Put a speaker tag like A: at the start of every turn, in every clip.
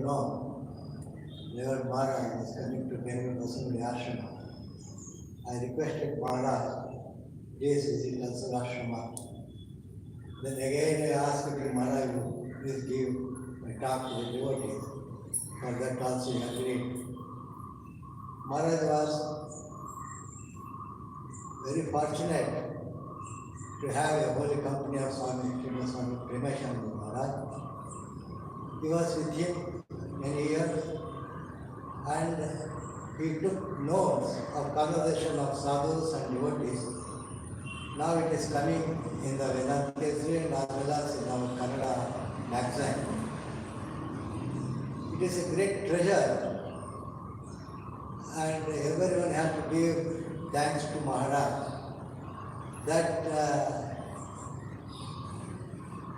A: know, Lord Maharaj is coming to Bengal Vasudeva Ashrama. I requested Maharaj, please visit us Ashrama. Then again I asked him, Maharaj, please give a talk to the devotees. For that also he agreed. Maharaj was very fortunate to have a holy company of Swami Premashananda Maharaj. He was with him many years and he took notes of conversation of sadhus and devotees. Now it is coming in the Vedantesri and as well as in our Kannada magazine. It is a great treasure and everyone has to give thanks to Maharaj. That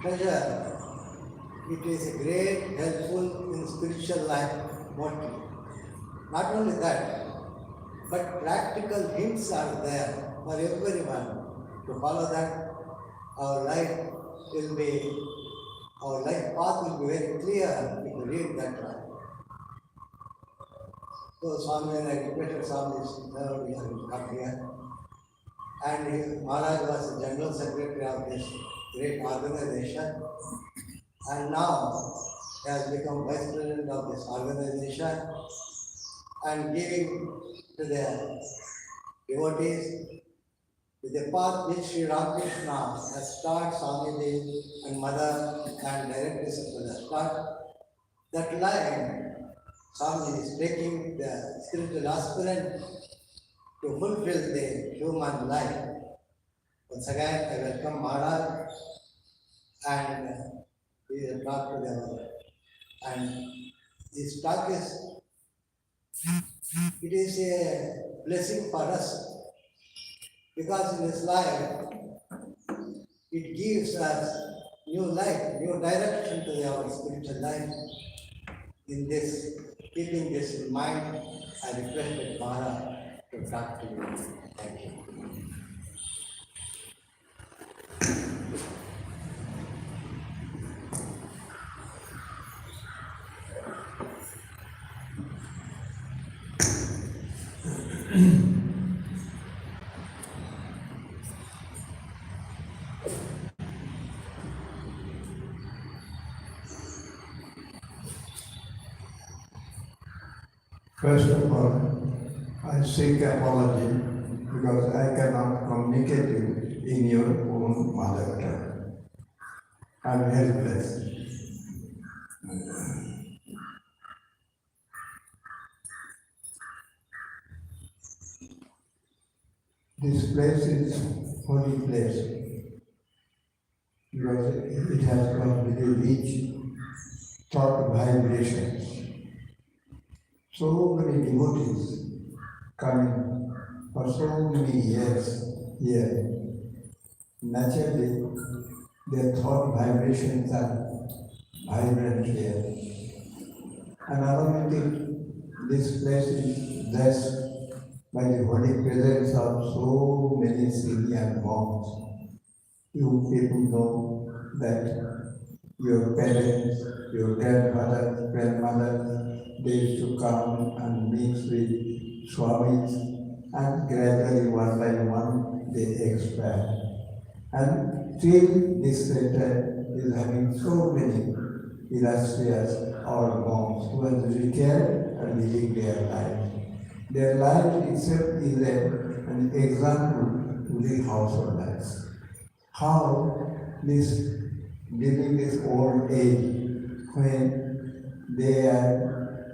A: treasure, it is a great helpful in spiritual life mostly. Not only that, but practical hints are there for everyone. To follow that, our life path will be very clear if you read that life. So Swami, I requested Swami to come here. And Maharaj was the General Secretary of this great organization. And now he has become Vice President of this organization and giving to the devotees with the path which Sri Ramakrishna has started, Swamiji and Mother and directors of the start. That line, Swamiji is taking the spiritual aspirant to fulfill the human life. Once again, I welcome Maharaj and we will talk to them. And this talk it is a blessing for us because in this life, it gives us new life, new direction to our spiritual life. In this, keeping this in mind, I requested Maharaj to talk to you. Thank you.
B: First of all, I seek apology because I cannot communicate you in your own mother tongue. I am helpless. This place is holy place because it has got very rich thought vibrations. So many devotees coming for so many years here. Naturally, their thought vibrations are vibrant here. And automatically, this place is blessed by the holy presence of so many senior monks. You people know that your parents, your grandmother, they used to come and meet with Swamis, and gradually one by one they expand. And till this center is having so many illustrious old monks who have retired and living their life. Their life itself is an example to the household lives. How this during this old age, when they are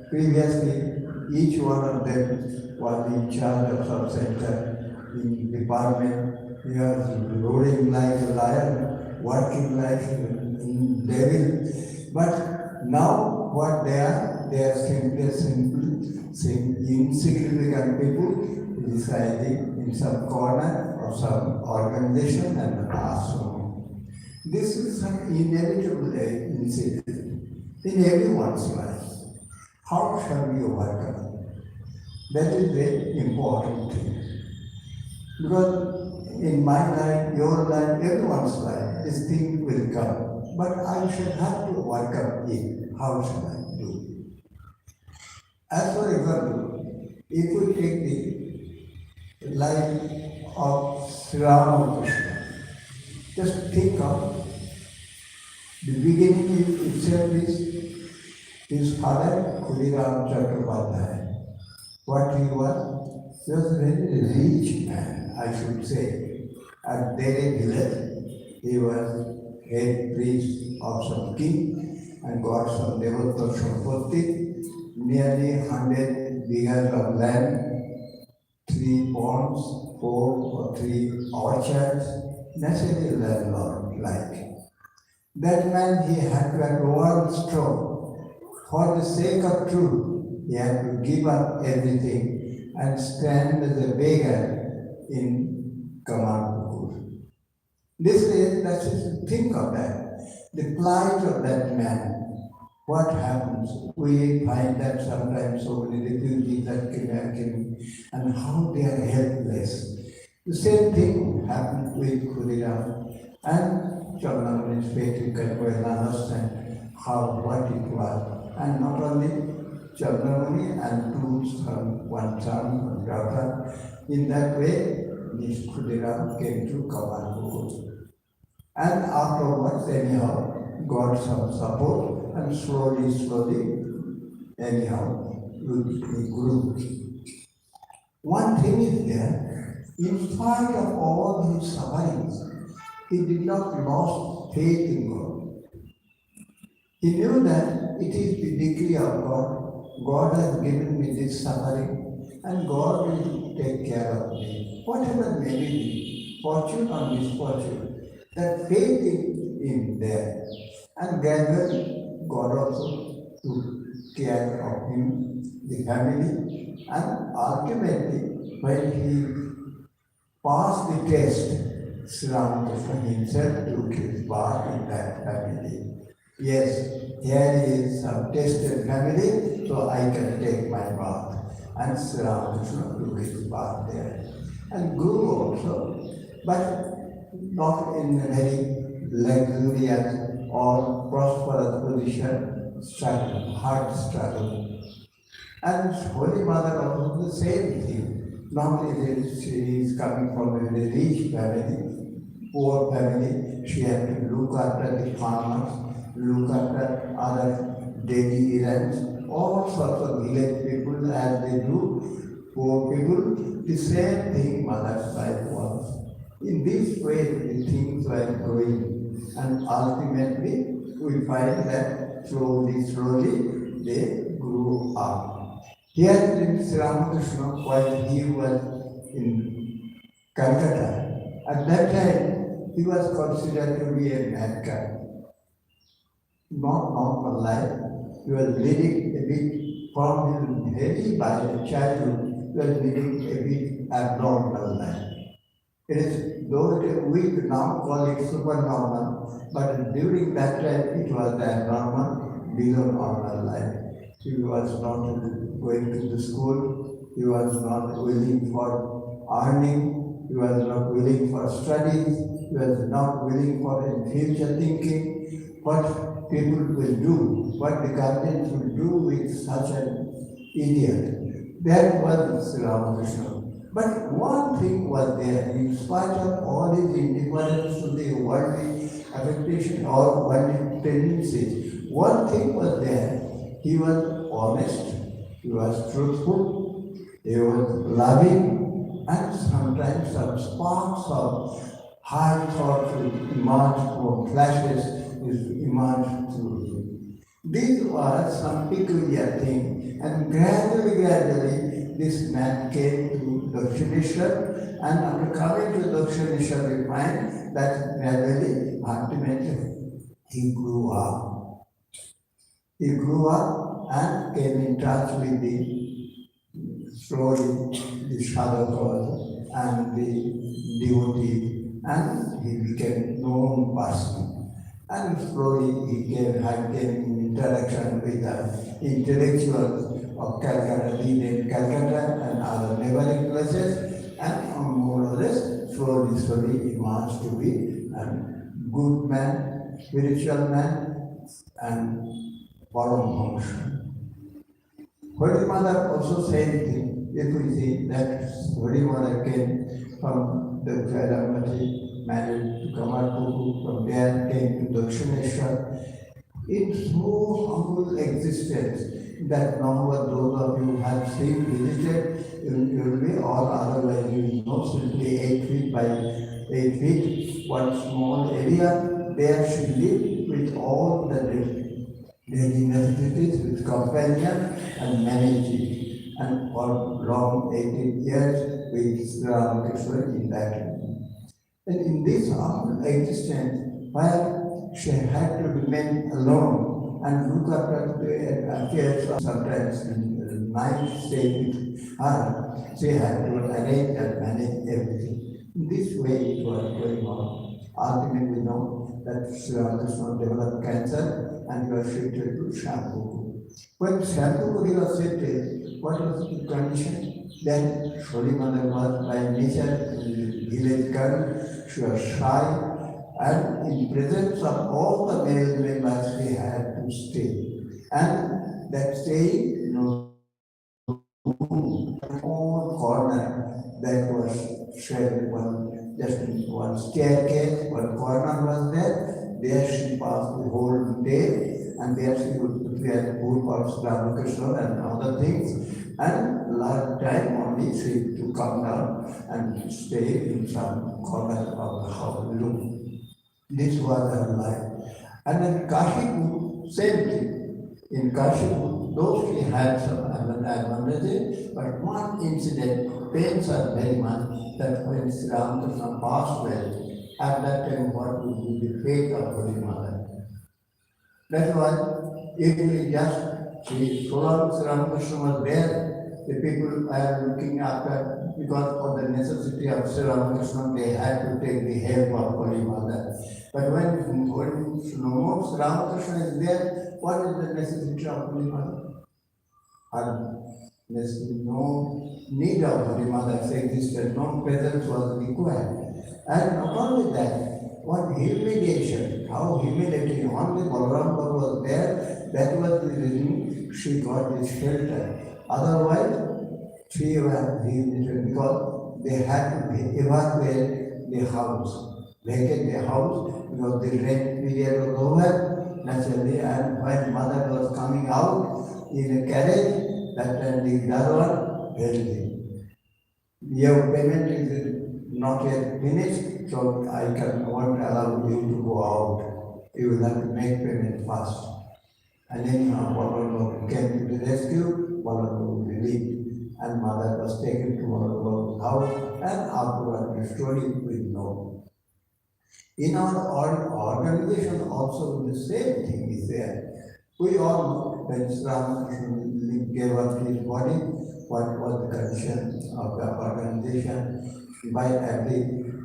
B: previously, each one of them was in charge of some center in department. He was roaring like a lion, working like a devil. But now what they are simply insignificant people residing in some corner of some organization and ashram. This is an inevitable incident in everyone's life. How shall we overcome? That is very important thing. Because in my life, your life, everyone's life, this thing will come. But I should have to overcome it. How shall I do? As for example, if we take the life of Sri Ramakrishna, just think of the beginning itself is his father, Khudiram Chattopadhyay. What he was a very rich man, I should say. At Delhi village, he was head priest of some king and got some devotee Sampatti, nearly 100 bighas of land, three ponds, four or three orchards, naturally landlord like. That man he had to at one stroke. For the sake of truth, he had to give up everything and stand as a beggar in Kamalpur. This is, let's just think of that. The plight of that man. What happens? We find that sometimes so many refugees that came and how they are helpless. The same thing happened with Khudiram and Chandramani's fate. You can well understand how what it was. And not only Chandramani and two son, one son, one daughter. In that way, this Khudiram came to Kamalpur. And afterwards, anyhow, got some support and slowly, anyhow, he grew. One thing is there, in spite of all his sufferings, he did not lose faith in God. He knew that it is the decree of God. God has given me this suffering and God will take care of me. Whatever may be, fortune or misfortune, that faith in there. And gradually God also took care of him, the family, and ultimately when he passed the test, Sri Ramakrishna himself took his part in that family. Yes, here is some tested family, so I can take my part. And Sri Ramakrishna took his part there. And grew also, but not in a very luxurious or prosperous position, struggle, hard struggle. And Holy Mother also the same thing. Normally she is coming from a very rich family, poor family. She had to look after the farmers, look after other daily errands, all sorts of village people as they do, poor people. The same thing mother's life was. In this way the things were growing and ultimately we find that slowly they grew up. Here in Sri Ramakrishna, while he was in Calcutta, at that time he was considered to be a madman, not normal life. He was leading a bit from his very by childhood, he was leading a bit abnormal life. It is though we now call it supernormal, but during that time it was abnormal, below normal life. He was not going to the school, he was not willing for earning, he was not willing for studies, he was not willing for future thinking, what people will do, what the guardians will do with such an idiot. That was Sri Ramakrishna. But one thing was there, in spite of all his indifference to the worldly affectation or worldly tendencies, one thing was there. He was honest, he was truthful, he was loving, and sometimes some sparks of high thoughts will emerge from flashes, will emerge through him. These were some peculiar things, and gradually, this man came to Dakshineshwar, and after coming to Dakshineshwar, we find that gradually, ultimately, he grew up. He grew up and came in touch with the slowly the sadhakas and the devotee, and he became known person. And slowly he came in interaction with the intellectuals of Calcutta, in Calcutta and other neighboring places, and more or less slowly emerged to be a good man, spiritual man, and Paramhamsa. Holy Mother also same thing. If we see that Holy Mother came from the Jairamati, married to Kamarpuku, from there came to Dakshineshwar, it's so humble existence that number those of you have seen visited, you will be all otherwise you know simply 8 feet by 8 feet, one small area, there she lived with all the daily necessities with companion and managed it. And for long 18 years with Ramakrishna in that. And in this humble existence, where she had to remain alone and look after the affairs of sometimes night stay with her, she had to arrange and manage everything. In this way it was going on. Ultimately, we know that Sri Ramakrishna developed cancer and he was shifted to Shampoo. When Shampoo was shifted, what was the condition? Then Holy Mother was by nature village girl, she was shy, and in presence of all the male members, they had to stay. And that staying, own corner that was shared one just one staircase, one corner was there. There she passed the whole day, and there she would prepare food for Ramakrishna and other things. And last time only she to come down and stay in some corner of the house room. This was her life. And in Kashipur, same thing. In Kashipur, though she had some advantages, but one incident pains her very much that when Sri Ramakrishna passed away, at that time what would be the fate of Holy Mother? That's why if we just see so long Sri Ramakrishna was there, the people are looking after because of the necessity of Sri Ramakrishna, they had to take the help of Holy Mother. But when no more Sri Ramakrishna is there, what is the necessity of Holy Mother? And there's no need of Holy Mother's existence, no presence was required. And not only that, what humiliation, how humiliating, only Balaram Babu was there, that was the reason she got this shelter. Otherwise, she was humiliated because they had to evacuate the house, vacate the house because the rent period was over, naturally, and when mother was coming out in a carriage, that time the Darwan held him. Your payment is not yet finished, so I won't allow you to go out. You will have to make payment first. And then Balaram came to the rescue, Balaram relieved, and mother was taken to Balaram's house, and afterward the story we know. In our organization also the same thing is there. We all know when Sri Ramakrishna gave up his body, what was the condition of the organization. By at the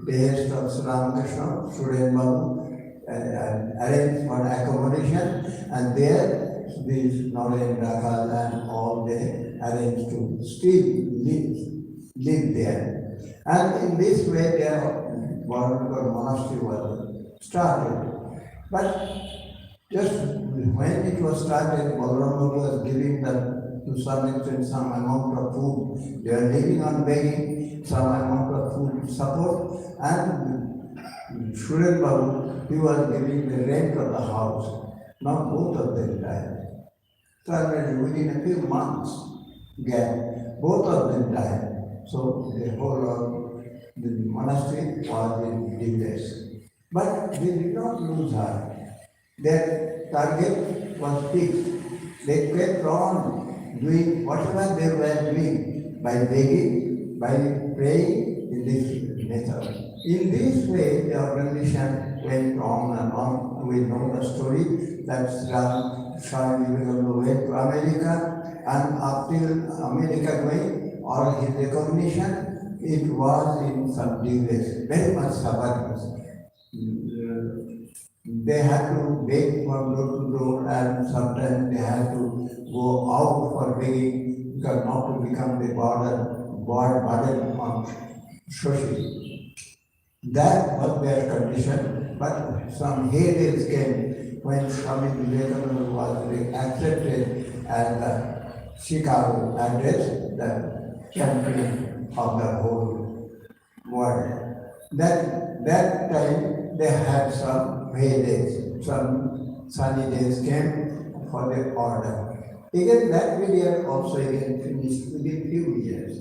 B: behest of Sri Ramakrishna, Suren Babu arranged for accommodation, and there these Naren Rakhal and all they arranged to still live there. And in this way their Varanakar monastery was started. But just when it was started, Balaram was giving them to some extent some amount of food. They are living on begging some amount of food support, and Suren Babu, he was giving the rent of the house. Now both of them died. So within a few months gap, both of them died. So the whole of the monastery was in distress. But they did not lose heart. Their target was fixed. They kept on doing whatever they were doing by begging, by praying in this method. In this way, the organization went on and on. We know the story that Swami Vivekananda went to America, and up till America going, or his recognition, it was in some delays, very much suffering. They had to beg from door to door, and sometimes they had to go out for begging because not to become the burden on society. That was their condition, but some heydays came when Swami Vivekananda was accepted as the Chicago address, the champion of the whole world. That time they had some hay days, some sunny days came for the order. Again, that period also again finished within few years.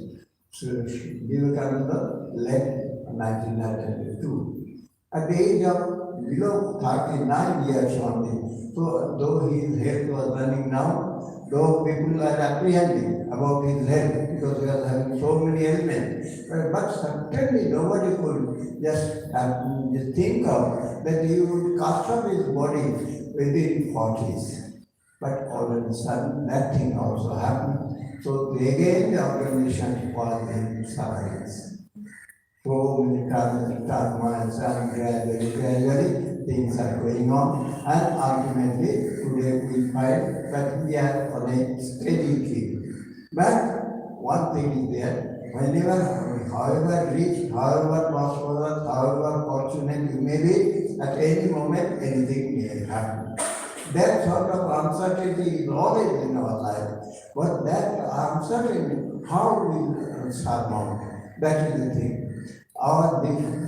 B: So Vivekananda left 1992. At the age of below 39 years only, so though his health was running down, though people are apprehending about his health because he was having so many ailments, but certainly nobody could just think of that he would cast off his body within 40s. But all of a sudden, that thing also happened. So again, the organization was in sufferings. So many turmoils and gradually things are going on, and ultimately today we find that we are on a steady field. But one thing is there, whenever, however rich, however prosperous, however fortunate you may be, at any moment anything may happen. That sort of uncertainty is always in our life. But that uncertainty, how we surmount, that is the thing. Our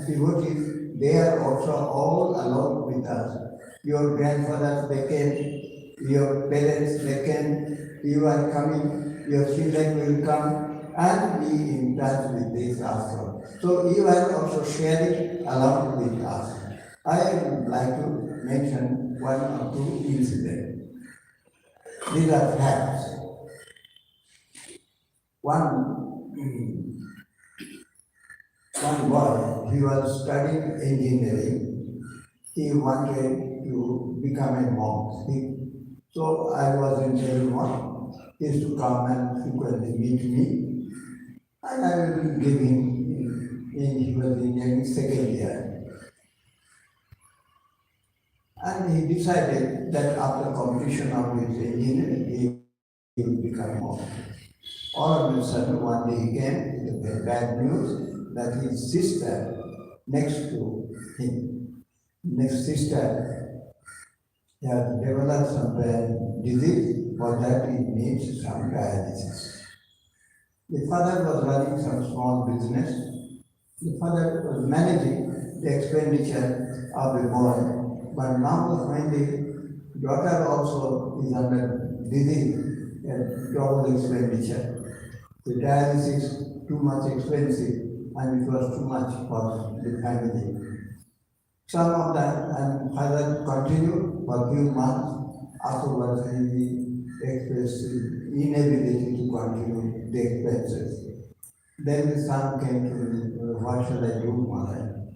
B: devotees, they are also all along with us. Your grandfathers, they came, your parents, they came, you are coming, your children will come, and be in touch with this also. So you are also sharing along with us. I would like to mention one or two incidents. These are facts. One boy, he was studying engineering. He wanted to become a monk. So I was in Delhi. He used to come and frequently meet me, and I will give him he was in second year. And he decided that after completion of his engineering, he will become a monk. All of a sudden, one day he came with the bad news that his sister next to him, next sister, has developed some bad disease, for that it needs some dialysis. The father was running some small business. The father was managing the expenditure of the boy, but now when the daughter also is under disease and double expenditure, the dialysis too much expensive and it was too much for the family. Some of that and father continued for a few months. Afterwards, he expressed inability to continue the expenses. Then the son came to me, what shall I do, mother?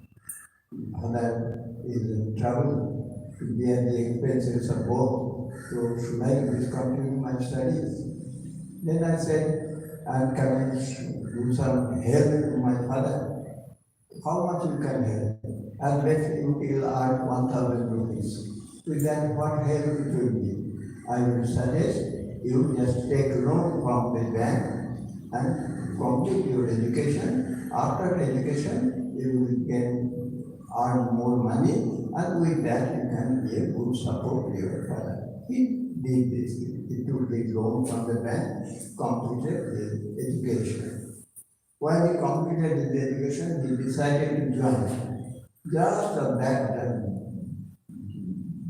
B: Mother is in trouble to bear the expenses of both. So should I discontinue my studies? Then I said, I'm coming to do some help to my father. How much you can help? At best you will earn 1,000 rupees. With that, what help it will be? I will suggest you just take loan from the bank and complete your education. After education, you will earn more money, and with that you can be a good support to your father. He did this. He took the loan from the bank, completed his education. While he completed his education, he decided to join. Just at that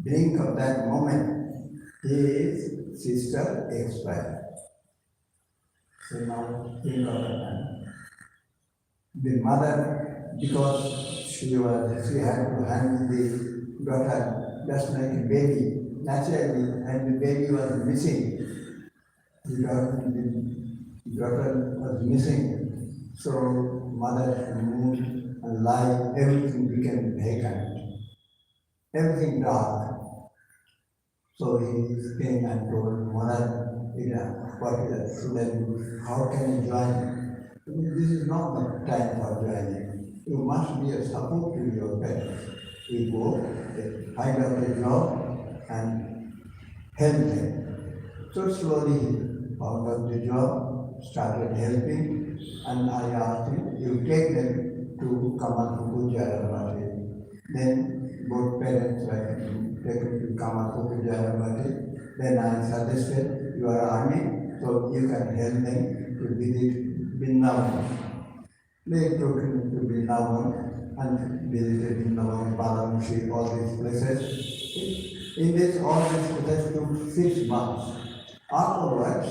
B: brink of that moment, his sister expired. So now think of that. The mother, because she had to handle the daughter just like a baby, naturally, and the baby was missing. The daughter was missing. So mother moved and life, everything became vacant. Everything dark. So he came and told mother, what should I do? How can I join? This is not the time for joining. You must be a support to your parents. You go, find out a job and help them. So slowly he found out the job, started helping, and I asked him, you take them to Kamalhuku Jaramati. Then both parents were taken to Kamalhuku Jaramati. Then I suggested, you are army, so you can help them to visit Vrindavan. They took him to Vrindavan and visited Vrindavan, Varanasi, all these places. In this, all these places took 6 months. Afterwards,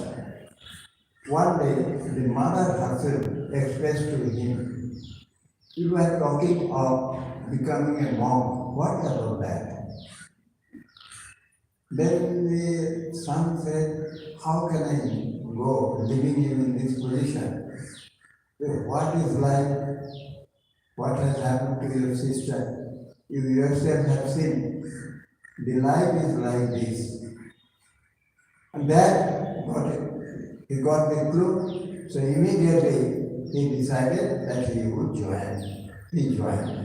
B: one day the mother herself expressed to him, "You were talking of becoming a monk. What about that?" Then the son said, "How can I go living in this position? What is life? What has happened to your sister? You yourself have seen. The life is like this." And that got it. He got the clue. So immediately he decided that he would join. He joined.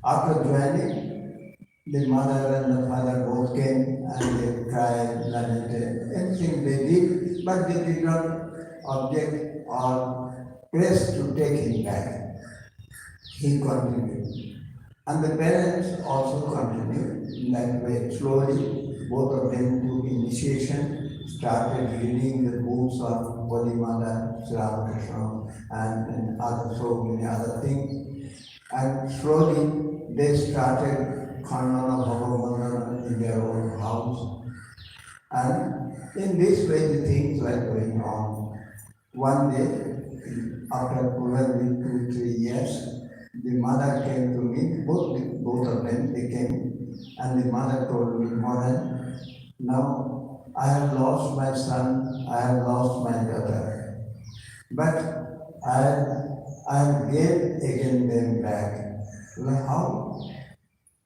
B: After joining, the mother and the father both came and they cried, lamented, anything they did, but they did not object or press to take him back. He continued. And the parents also continued in that way. Slowly, both of them took initiation, started reading the books of Holy Mother, Sri Ramakrishna, and other, so many other things. And slowly, they started Khandana Bhagavandana in their own house. And in this way, the things were going on. One day, after probably 2-3 years, the mother came to me, both of them, they came, and the mother told me, "Mohan, now I have lost my son, I have lost my daughter, but I have gained again them back." Well, how?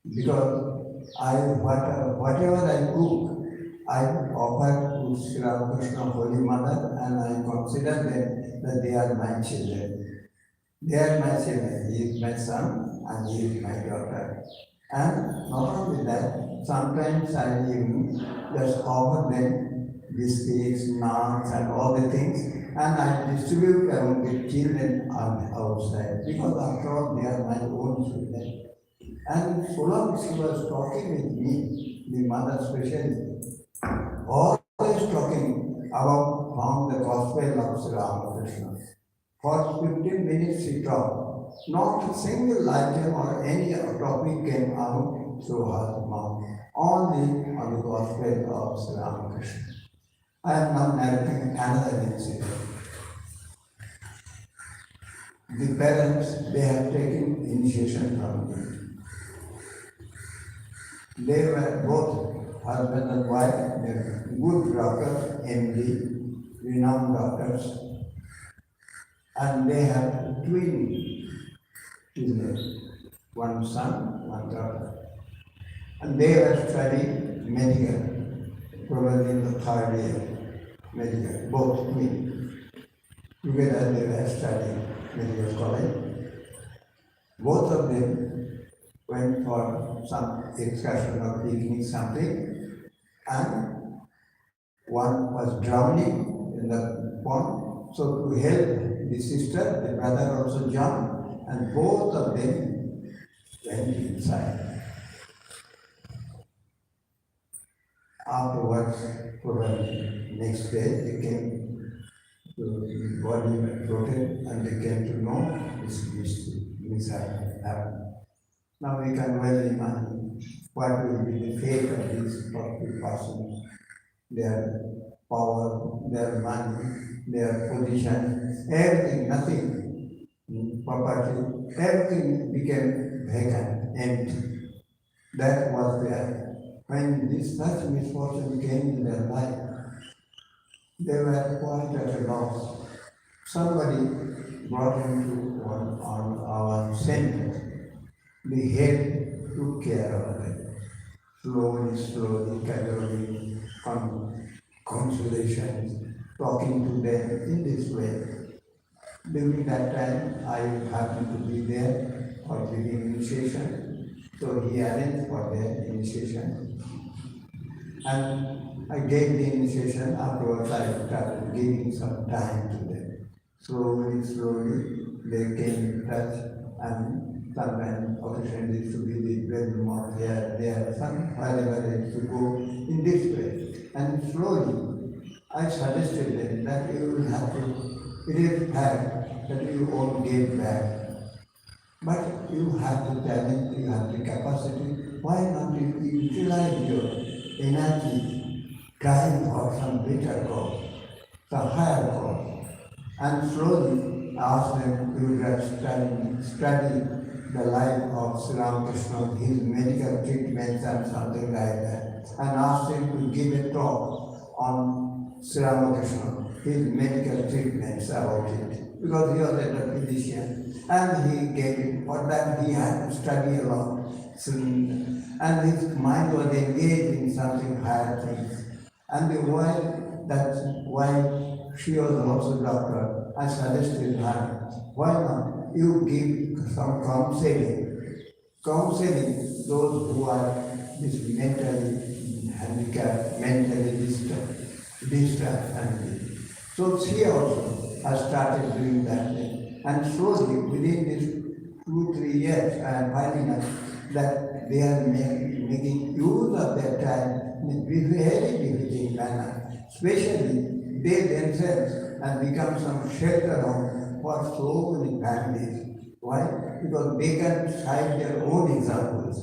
B: Because whatever I cook, I offer to Sri Ramakrishna Holy Mother, and I consider them that they are my children. They are my children. He is my son and he is my daughter. And not only that, sometimes I even just offer them biscuits, nuts, and all the things, and I distribute among the children on outside because after all they are my own children. And so long she was talking with me, the mother especially, always talking about from the gospel of Sri Ramakrishna. For 15 minutes she talked. Not a single item or any topic came out through her mouth. Only on the gospel of Sri Ramakrishna. I am now narrating another incident. The parents, they have taken initiation from me. They were both husband and wife, they were good doctors, MD, renowned doctors, and they had twin children, one son, one daughter. And they were studying medical, probably in the 3rd year, medical, both twin. Together they were studying medical college. Both of them went for some excursion or picnic something, and one was drowning in the pond. So to help the sister, the brother also jumped, and both of them went inside. Afterwards, probably next day, they came to the body was floated, and they came to know this mishap happened. Now we can well imagine what will be the fate of these 40 persons, their power, their money, their position, everything, nothing, property, everything became vacant, empty. That was there. When this such misfortune came in their life, they were quite at a loss. Somebody brought him to one on our center. The head took care of it. Slowly, casually, consolation, talking to them in this way. During that time, I happened to be there for giving initiation, so he arranged for their initiation. And I gave the initiation, afterwards I started giving some time to them. Slowly, they came in touch, and sometimes occasionally to be the bedroom there, some wherever they used to go in this way. And slowly, I suggested them that you will have to, it is fact that you all gave back. But you have the talent, you have the capacity. Why not you utilize your energy, trying for some better cause, some higher cause? And slowly ask them to study the life of Sri Ramakrishna, his medical treatments and something like that. And ask him to give a talk on Sri Ramakrishna, his medical treatments about it. Because he was a physician. And he gave it. For that he had to study a lot. And his mind was engaged in something higher things. And the wife, that wife, she was also doctor. I suggested her, why not you give some counseling those who are mentally handicapped, mentally distressed and so she also has started doing that thing. And slowly within these 2-3 years I am finding out that they are making use of their time in a very befitting manner. Especially they themselves have become some shelter home for so many families. Why? Because they can cite their own examples.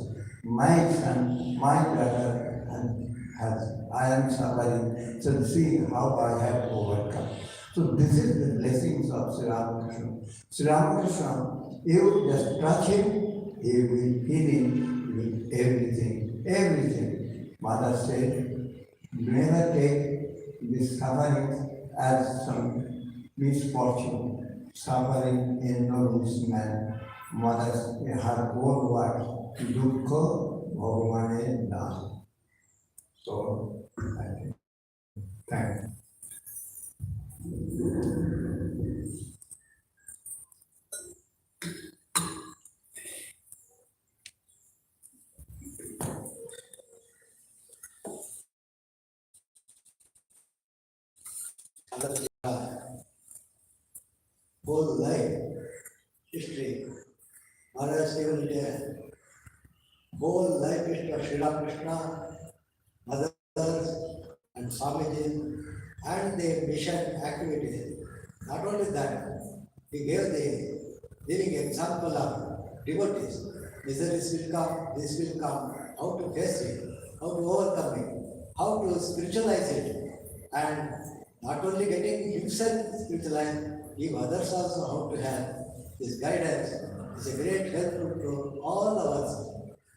B: My son, my brother, and I am suffering. So see how I have overcome. So this is the blessings of Sri Ramakrishna. Sri Ramakrishna, you just touch him, he will heal him with everything. Everything. Mother said, never take this suffering as some misfortune. Suffering in no man. Mother, her own words, dukkha bhagavane nam. So, thank you.
A: Whole life history. Maharaj given it a whole life history of Sri Ramakrishna, mothers, and Swamiji, and their mission activities. Not only that, he gave the living example of devotees. Miseries will come, this will come, how to face it, how to overcome it, how to spiritualize it, and not only getting himself spiritualized, give others also how to have. His guidance is a great help to all of us.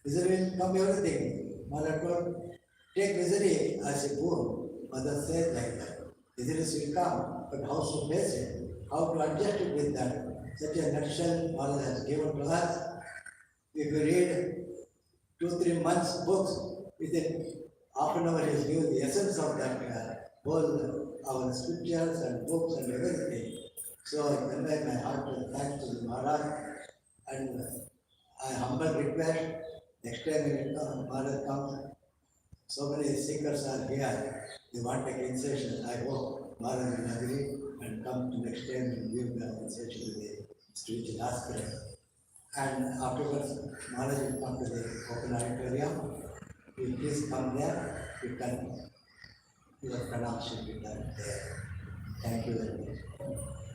A: Misery will come everything. Mother told, take misery as a boon. Mother said like that. Miseries will come, but how to face it, how to adjust it with that. Such a nutshell Mother has given to us. If you read 2-3 months books, within half an hour is given the essence of that whole our scriptures and books and everything. So I convey my heart to thanks to the Maharaj and I humble request next time when Maharaj comes, so many seekers are here. They want a concession. I hope Maharaj will agree and come to next time and give the concession to the spiritual aspirants. And afterwards, Maharaj will come to the open auditorium. You please come there. You can, your pranam should be done there. Thank you very much.